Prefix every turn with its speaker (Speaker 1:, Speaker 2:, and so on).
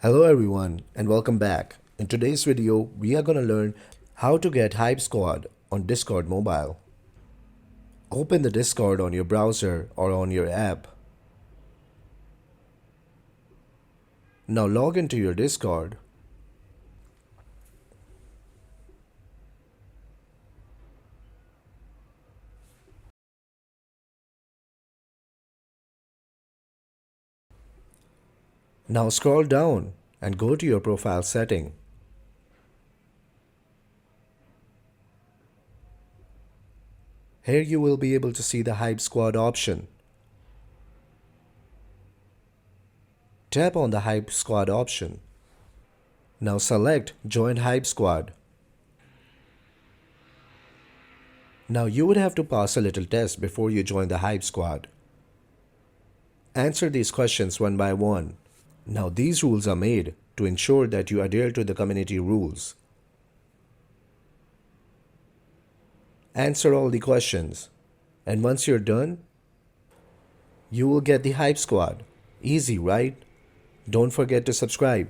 Speaker 1: Hello everyone and welcome back. In today's video, we are going to learn how to get hypesquad on Discord mobile. Open the Discord on your browser or on your app. Now log into your Discord. Now scroll down and go to your profile setting. Here you will be able to see the hypesquad option. Tap on the hypesquad option. Now select Join hypesquad. Now you would have to pass a little test before you join the hypesquad. Answer these questions one by one. Now these rules are made to ensure that you adhere to the community rules. Answer all the questions, and once you're done, you will get the hypesquad. Easy, right? Don't forget to subscribe.